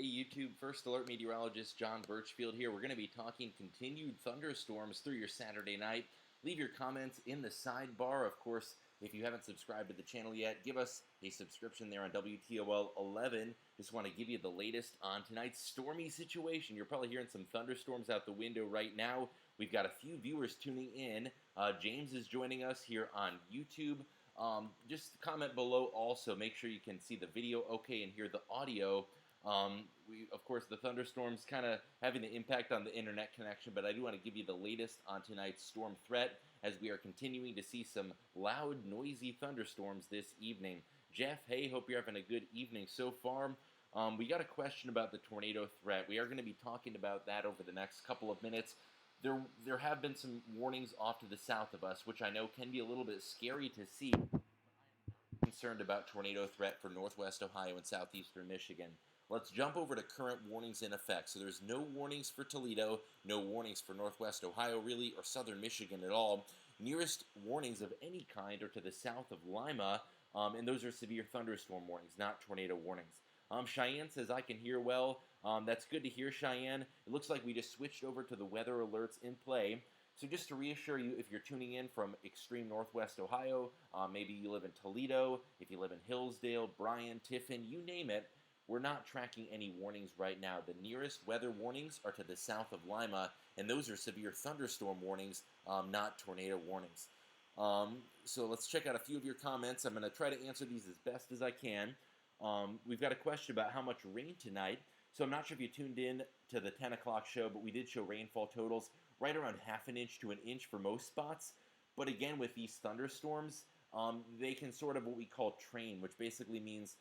Hey YouTube, First Alert Meteorologist John Burchfield here. We're going to be talking continued thunderstorms through your Saturday night. Leave your comments in the sidebar. Of course, if you haven't subscribed to the channel yet, give us a subscription there on WTOL 11. Just want to give you the latest on tonight's stormy situation. You're probably hearing some thunderstorms out the window right now. We've got a few viewers tuning in. James is joining us here on YouTube. Just comment below also. Make sure you can see the video okay and hear the audio. Of course, the thunderstorms kind of having the impact on the internet connection, but I do want to give you the latest on tonight's storm threat as we are continuing to see some loud, noisy thunderstorms this evening. Jeff, hey, hope you're having a good evening so far. We got a question about the tornado threat. We are going to be talking about that over the next couple of minutes. There have been some warnings off to the south of us, which I know can be a little bit scary to see. I'm concerned about tornado threat for northwest Ohio and southeastern Michigan. Let's jump over to current warnings in effect. So there's no warnings for Toledo, no warnings for northwest Ohio really, or southern Michigan at all. Nearest warnings of any kind are to the south of Lima, and those are severe thunderstorm warnings, not tornado warnings. Cheyenne says, I can hear well. That's good to hear, Cheyenne. It looks like we just switched over to the weather alerts in play. So just to reassure you, if you're tuning in from extreme northwest Ohio, maybe you live in Toledo, if you live in Hillsdale, Bryan, Tiffin, you name it, we're not tracking any warnings right now. The nearest weather warnings are to the south of Lima, and those are severe thunderstorm warnings, not tornado warnings. So let's check out a few of your comments. I'm going to try to answer these as best as I can. We've got a question about how much rain tonight. So I'm not sure if you tuned in to the 10 o'clock show, but we did show rainfall totals right around half an inch to an inch for most spots. But again, with these thunderstorms, they can sort of what we call train, which basically means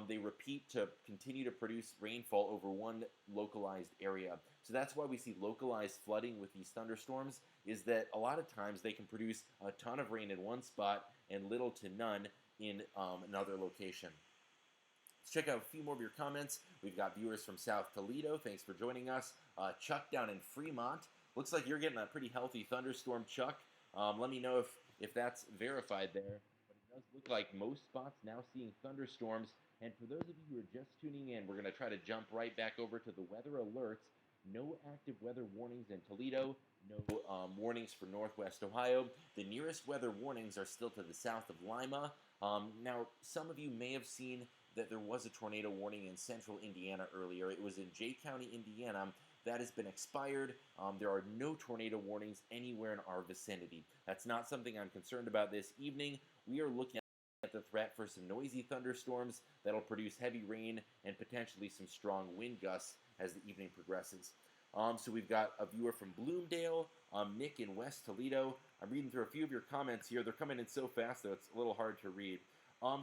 they repeat to continue to produce rainfall over one localized area. So that's why we see localized flooding with these thunderstorms, is that a lot of times they can produce a ton of rain in one spot and little to none in another location. Let's check out a few more of your comments. We've got viewers from South Toledo. Thanks for joining us. Chuck down in Fremont. Looks like you're getting a pretty healthy thunderstorm, Chuck. Let me know if that's verified there. But it does look like most spots now seeing thunderstorms. And for those of you who are just tuning in, we're going to try to jump right back over to the weather alerts. No active weather warnings in Toledo. No warnings for northwest Ohio. The nearest weather warnings are still to the south of Lima. Now, some of you may have seen that there was a tornado warning in central Indiana earlier. It was in Jay County, Indiana. That has been expired. There are no tornado warnings anywhere in our vicinity. That's not something I'm concerned about this evening. We are looking at the threat for some noisy thunderstorms that'll produce heavy rain and potentially some strong wind gusts as the evening progresses. So we've got a viewer from Bloomdale, Nick in West Toledo. I'm reading through a few of your comments here. They're coming in so fast that it's a little hard to read.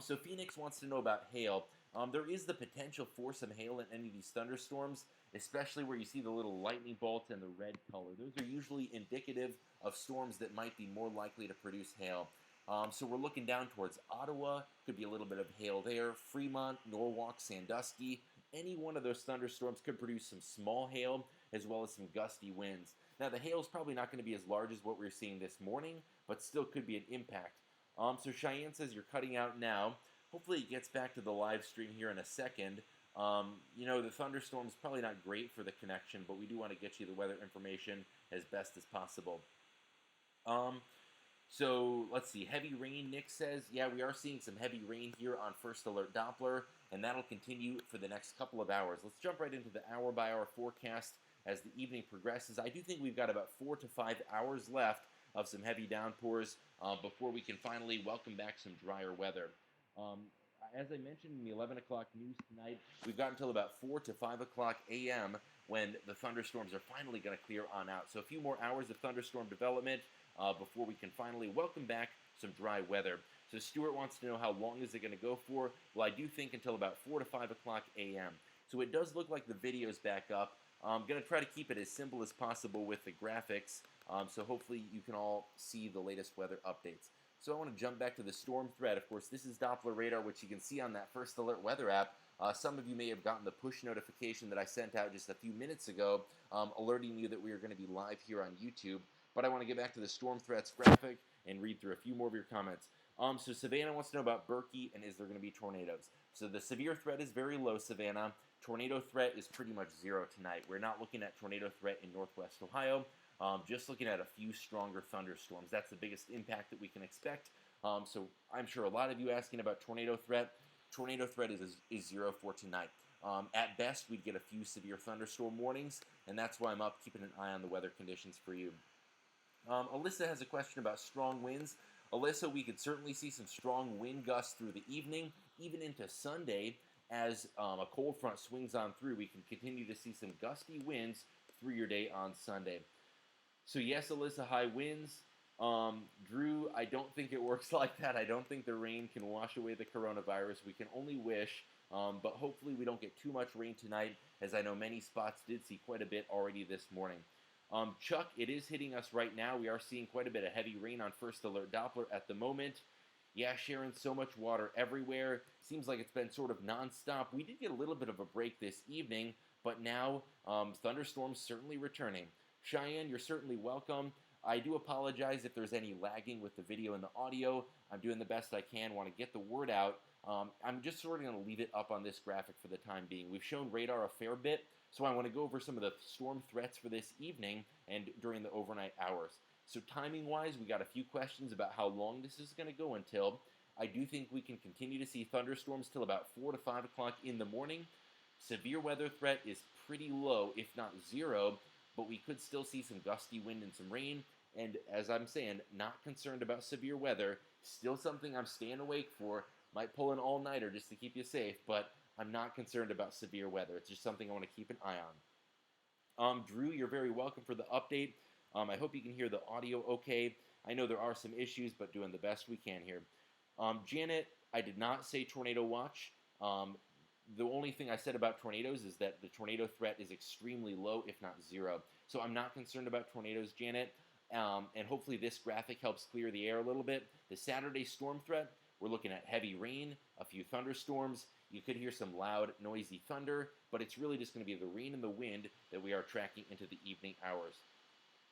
So Phoenix wants to know about hail. There is the potential for some hail in any of these thunderstorms, especially where you see the little lightning bolts and the red color. Those are usually indicative of storms that might be more likely to produce hail. So we're looking down towards Ottawa. Could be a little bit of hail there. Fremont, Norwalk, Sandusky. Any one of those thunderstorms could produce some small hail as well as some gusty winds. Now the hail is probably not going to be as large as what we were seeing this morning, but still could be an impact. So Cheyenne says you're cutting out now. Hopefully it gets back to the live stream here in a second. The thunderstorm is probably not great for the connection, but we do want to get you the weather information as best as possible. So let's see, heavy rain, Nick says. Yeah, we are seeing some heavy rain here on First Alert Doppler, and that'll continue for the next couple of hours. Let's jump right into the hour-by-hour forecast as the evening progresses. I do think we've got about 4 to 5 hours left of some heavy downpours before we can finally welcome back some drier weather. As I mentioned in the 11 o'clock news tonight, we've got until about 4 to 5 o'clock a.m. when the thunderstorms are finally going to clear on out. So a few more hours of thunderstorm development before we can finally welcome back some dry weather. So Stuart wants to know how long is it going to go for? Well, I do think until about 4 to 5 o'clock a.m. So it does look like the video's back up. I'm going to try to keep it as simple as possible with the graphics, so hopefully you can all see the latest weather updates. So I want to jump back to the storm threat. Of course, this is Doppler radar, which you can see on that First Alert weather app. Some of you may have gotten the push notification that I sent out just a few minutes ago, alerting you that we are going to be live here on YouTube. But I want to get back to the storm threats graphic and read through a few more of your comments. So Savannah wants to know about Berkey and is there going to be tornadoes. So the severe threat is very low, Savannah. Tornado threat is pretty much zero tonight. We're not looking at tornado threat in northwest Ohio. Just looking at a few stronger thunderstorms. That's the biggest impact that we can expect. So I'm sure a lot of you asking about tornado threat. Tornado threat is zero for tonight. At best, we'd get a few severe thunderstorm warnings, and that's why I'm up keeping an eye on the weather conditions for you. Alyssa has a question about strong winds. Alyssa, we could certainly see some strong wind gusts through the evening, even into Sunday. As a cold front swings on through, we can continue to see some gusty winds through your day on Sunday. So yes, Alyssa, high winds. Drew, I don't think it works like that. I don't think the rain can wash away the coronavirus. We can only wish, but hopefully we don't get too much rain tonight, as I know many spots did see quite a bit already this morning. Chuck, it is hitting us right now. We are seeing quite a bit of heavy rain on First Alert Doppler at the moment. Yeah, Sharon, so much water everywhere. Seems like it's been sort of nonstop. We did get a little bit of a break this evening, but now thunderstorms certainly returning. Cheyenne, you're certainly welcome. I do apologize if there's any lagging with the video and the audio. I'm doing the best I can, want to get the word out. I'm just sort of going to leave it up on this graphic for the time being. We've shown radar a fair bit, so I want to go over some of the storm threats for this evening and during the overnight hours. So timing-wise, we got a few questions about how long this is going to go until. I do think we can continue to see thunderstorms till about 4 to 5 o'clock in the morning. Severe weather threat is pretty low, if not zero, but we could still see some gusty wind and some rain. And as I'm saying, not concerned about severe weather. Still something I'm staying awake for. Might pull an all-nighter just to keep you safe, but I'm not concerned about severe weather. It's just something I want to keep an eye on. Drew, you're very welcome for the update. I hope you can hear the audio okay. I know there are some issues, but doing the best we can here. Janet, I did not say tornado watch. The only thing I said about tornadoes is that the tornado threat is extremely low, if not zero. So I'm not concerned about tornadoes, Janet. And hopefully this graphic helps clear the air a little bit. The Saturday storm threat, we're looking at heavy rain, a few thunderstorms. You could hear some loud, noisy thunder, but it's really just going to be the rain and the wind that we are tracking into the evening hours.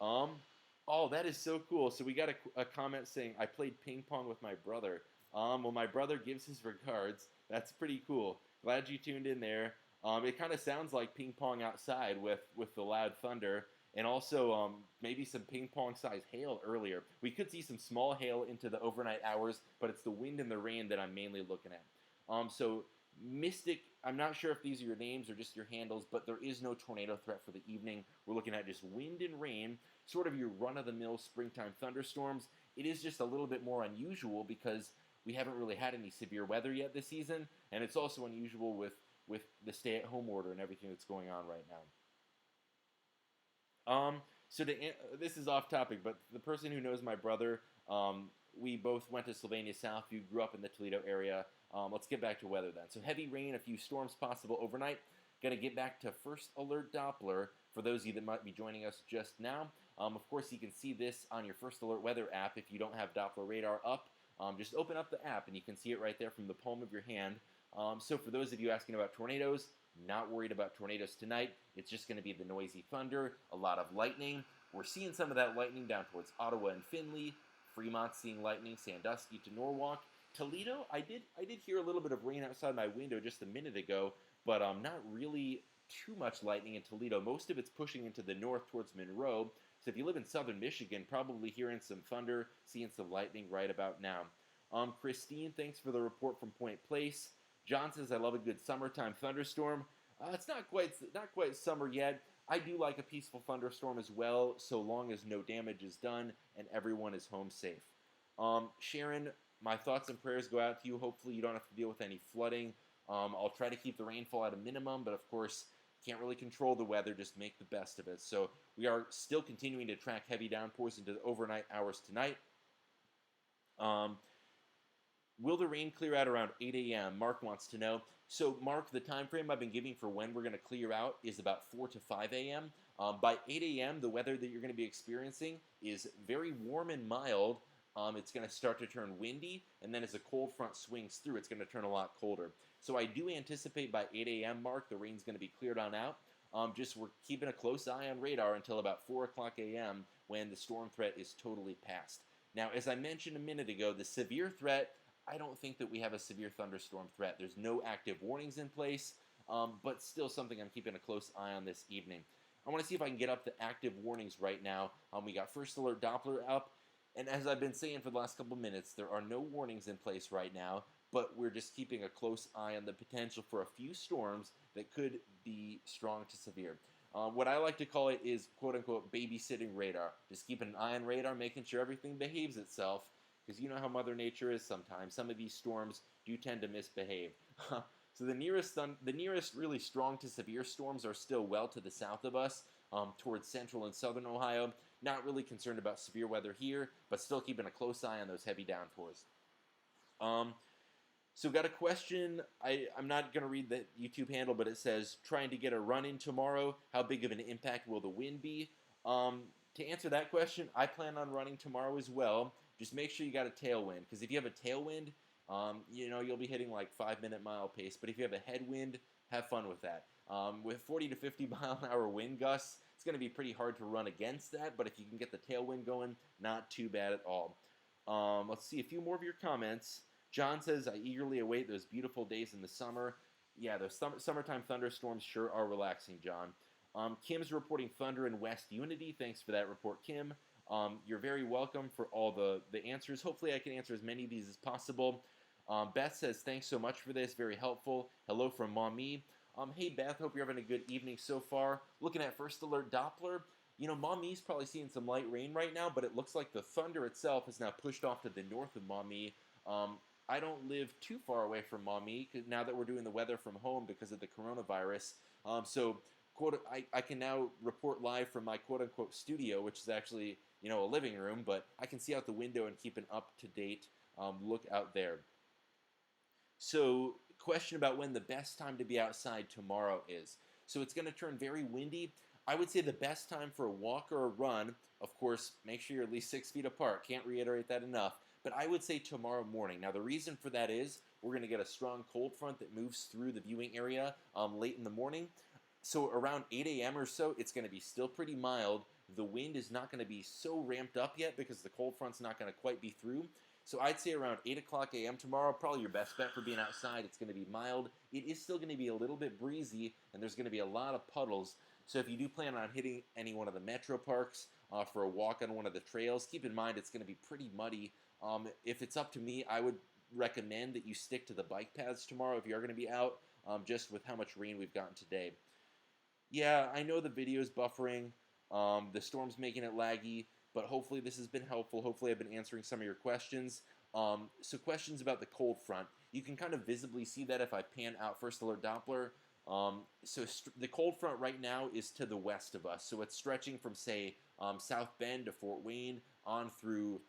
Oh, that is so cool. So we got a comment saying, I played ping pong with my brother. Well, my brother gives his regards. That's pretty cool. Glad you tuned in there. It kind of sounds like ping pong outside with the loud thunder. And also maybe some ping pong size hail earlier. We could see some small hail into the overnight hours, but it's the wind and the rain that I'm mainly looking at. So Mystic, I'm not sure if these are your names or just your handles, but there is no tornado threat for the evening. We're looking at just wind and rain, sort of your run-of-the-mill springtime thunderstorms. It is just a little bit more unusual because we haven't really had any severe weather yet this season, and it's also unusual with the stay-at-home order and everything that's going on right now. This is off topic, but the person who knows my brother, we both went to Sylvania Southview, grew up in the Toledo area. Let's get back to weather then. So heavy rain, a few storms possible overnight. Going to get back to First Alert Doppler for those of you that might be joining us just now. Of course, you can see this on your First Alert Weather app if you don't have Doppler radar up. Just open up the app and you can see it right there from the palm of your hand. So for those of you asking about tornadoes, not worried about tornadoes tonight. It's just going to be the noisy thunder, a lot of lightning. We're seeing some of that lightning down towards Ottawa and Findlay. Fremont seeing lightning, Sandusky to Norwalk. Toledo, I did hear a little bit of rain outside my window just a minute ago, but not really too much lightning in Toledo. Most of it's pushing into the north towards Monroe. So if you live in southern Michigan, probably hearing some thunder, seeing some lightning right about now. Christine, thanks for the report from Point Place. John says, I love a good summertime thunderstorm. It's not quite summer yet. I do like a peaceful thunderstorm as well, so long as no damage is done and everyone is home safe. Sharon, my thoughts and prayers go out to you. Hopefully you don't have to deal with any flooding. I'll try to keep the rainfall at a minimum, but of course, can't really control the weather, just make the best of it. So we are still continuing to track heavy downpours into the overnight hours tonight. Will the rain clear out around 8 a.m.? Mark wants to know. So, Mark, the time frame I've been giving for when we're going to clear out is about 4 to 5 a.m. By 8 a.m., the weather that you're going to be experiencing is very warm and mild. It's going to start to turn windy, and then as a cold front swings through, it's going to turn a lot colder. So I do anticipate by 8 a.m., Mark, the rain's going to be cleared on out. Just we're keeping a close eye on radar until about 4 o'clock a.m. when the storm threat is totally past. Now, as I mentioned a minute ago, the severe threat, I don't think that we have a severe thunderstorm threat. There's no active warnings in place, but still something I'm keeping a close eye on this evening. I want to see if I can get up the active warnings right now. We got first alert Doppler up, and as I've been saying for the last couple minutes, there are no warnings in place right now, but we're just keeping a close eye on the potential for a few storms that could be strong to severe. What I like to call it is quote-unquote babysitting radar. Just keeping an eye on radar, making sure everything behaves itself, because you know how Mother Nature is sometimes. Some of these storms do tend to misbehave. So the nearest really strong to severe storms are still well to the south of us, towards central and southern Ohio. Not really concerned about severe weather here, but still keeping a close eye on those heavy downpours. So got a question. I'm not going to read the YouTube handle, but it says, trying to get a run-in tomorrow. How big of an impact will the wind be? To answer that question, I plan on running tomorrow as well. Just make sure you got a tailwind, because if you have a tailwind, you'll be hitting like 5-minute mile pace. But if you have a headwind, have fun with that. With 40 to 50 mile an hour wind gusts, it's going to be pretty hard to run against that. But if you can get the tailwind going, not too bad at all. Let's see a few more of your comments. John says, I eagerly await those beautiful days in the summer. Yeah, those summertime thunderstorms sure are relaxing, John. Kim's reporting thunder in West Unity. Thanks for that report, Kim. You're very welcome for all the answers. Hopefully I can answer as many of these as possible. Beth says, thanks so much for this. Very helpful. Hello from Mommy. Hey, Beth. Hope you're having a good evening so far. Looking at first alert Doppler. Mommy's probably seeing some light rain right now, but it looks like the thunder itself is now pushed off to the north of Mommy. I don't live too far away from Mommy now that we're doing the weather from home because of the coronavirus. So, I can now report live from my quote-unquote studio, which is actually, a living room, but I can see out the window and keep an up-to-date look out there. So, question about when the best time to be outside tomorrow is. So, it's going to turn very windy. I would say the best time for a walk or a run, of course, make sure you're at least 6 feet apart. Can't reiterate that enough. But I would say tomorrow morning. Now, the reason for that is we're going to get a strong cold front that moves through the viewing area late in the morning. So around 8 a.m. or so, it's going to be still pretty mild. The wind is not going to be so ramped up yet because the cold front's not going to quite be through. So I'd say around 8 o'clock a.m. tomorrow, probably your best bet for being outside. It's going to be mild. It is still going to be a little bit breezy, and there's going to be a lot of puddles. So if you do plan on hitting any one of the metro parks for a walk on one of the trails, keep in mind it's going to be pretty muddy. If it's up to me, I would recommend that you stick to the bike paths tomorrow if you're going to be out, just with how much rain we've gotten today. Yeah, I know the video's buffering, the storm's making it laggy, but hopefully this has been helpful. Hopefully I've been answering some of your questions. So questions about the cold front. You can kind of visibly see that if I pan out first alert Doppler. So the cold front right now is to the west of us. So it's stretching from, say, South Bend to Fort Wayne on through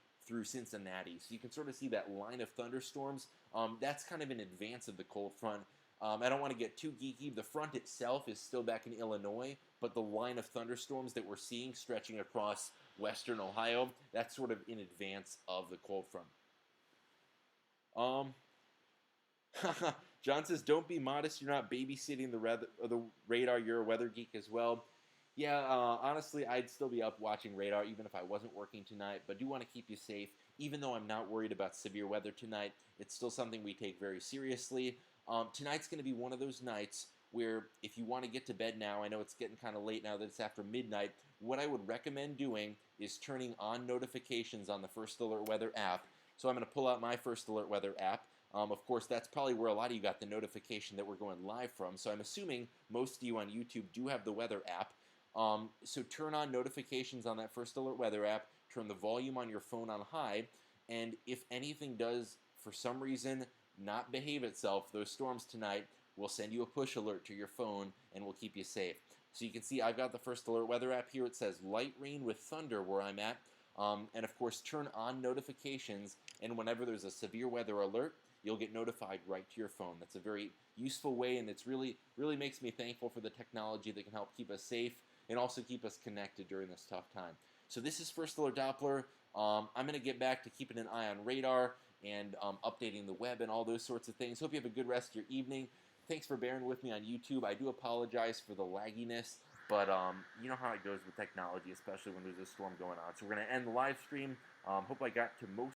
Cincinnati. So you can sort of see that line of thunderstorms. That's kind of in advance of the cold front. I don't want to get too geeky. The front itself is still back in Illinois, but the line of thunderstorms that we're seeing stretching across western Ohio, that's sort of in advance of the cold front. John says, don't be modest. You're not babysitting the radar. You're a weather geek as well. Yeah, honestly, I'd still be up watching radar even if I wasn't working tonight, but do want to keep you safe. Even though I'm not worried about severe weather tonight, it's still something we take very seriously. Tonight's going to be one of those nights where if you want to get to bed now, I know it's getting kind of late now that it's after midnight, what I would recommend doing is turning on notifications on the First Alert Weather app. So I'm going to pull out my First Alert Weather app. Of course, that's probably where a lot of you got the notification that we're going live from. So I'm assuming most of you on YouTube do have the weather app. So turn on notifications on that First Alert Weather app. Turn the volume on your phone on high. And if anything does, for some reason, not behave itself, those storms tonight will send you a push alert to your phone and will keep you safe. So you can see I've got the First Alert Weather app here. It says light rain with thunder where I'm at. And of course, turn on notifications. And whenever there's a severe weather alert, you'll get notified right to your phone. That's a very useful way, and it's really makes me thankful for the technology that can help keep us safe and also keep us connected during this tough time. So this is First Alert Doppler. I'm going to get back to keeping an eye on radar and updating the web and all those sorts of things. Hope you have a good rest of your evening. Thanks for bearing with me on YouTube. I do apologize for the lagginess, but you know how it goes with technology, especially when there's a storm going on. So we're going to end the live stream. Hope I got to most